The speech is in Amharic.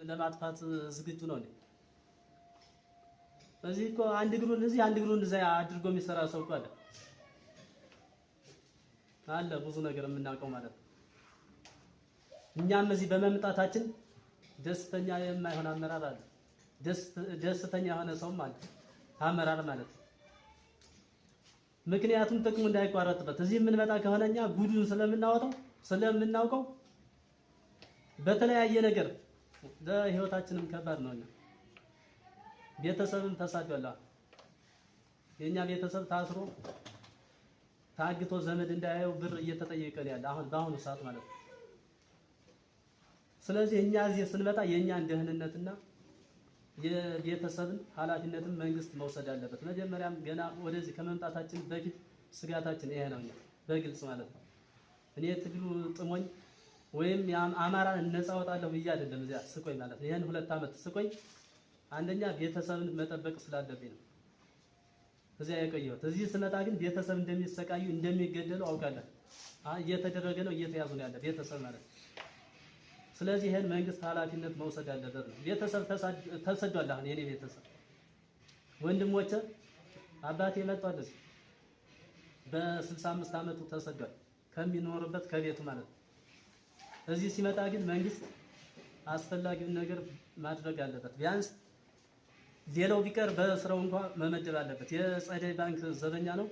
ለማጥፋት ዝግጁ ነው እንዴ? እዚህ እኮ አንድ እግሩን እዚህ አንድ እግሩን እዛ አድርጎ የሚሰራ ሰው እኮ አለ ብዙ ነገር የምናውቀው ማለት ነው። እኛም እዚህ በመምጣታችን ደስተኛ የማይሆን አመራር አለ። ደስተኛ የሆነ ሰውም አለ አመራር ማለት ነው። ምክንያቱም ጥቅሙ እንዳይቋረጥበት እዚህ የምንመጣ ከሆነ እኛ ጉዱን ስለምናውቀው በተለያየ ነገር ለህይወታችንም ከባድ ነው። ቤተሰብም ተሳዷል። የኛ ቤተሰብ ታስሮ ታግቶ ዘመድ እንዳያየው ብር እየተጠየቀ ነው ያለ በአሁኑ ሰዓት ማለት ነው። ስለዚህ እኛ እዚህ ስንመጣ የኛን ደህንነትና የቤተሰብን ኃላፊነትን መንግስት መውሰድ አለበት። መጀመሪያም ገና ወደዚህ ከመምጣታችን በፊት ስጋታችን ይሄ ነው በግልጽ ማለት ነው። እኔ ትግሉ ጥሞኝ ወይም አማራን ነፃ አወጣለሁ ብዬ አይደለም እዚያ ስቆይ ማለት ነው። ይሄን 2 ዓመት ስቆይ አንደኛ ቤተሰብን መጠበቅ ስላለብኝ ነው እዚያ የቆየሁት። እዚህ ስመጣ ግን ቤተሰብ እንደሚሰቃዩ እንደሚገደሉ አውቃለሁ። እየተደረገ ነው፣ እየተያዙ ነው ያለ ቤተሰብ ማለት ነው። ስለዚህ ይሄን መንግስት ኃላፊነት መውሰድ አለበት ነው። ቤተሰብ ተሰዷል። አሁን የኔ ቤተሰብ ወንድሞቼ አባቴ መጥቷል በ65 ዓመቱ ተሰዷል ከሚኖርበት ከቤቱ ማለት ነው። እዚህ ሲመጣ ግን መንግስት አስፈላጊውን ነገር ማድረግ አለበት። ቢያንስ ሌላው ቢቀር በስራው እንኳን መመደብ አለበት። የጸደይ ባንክ ዘበኛ ነው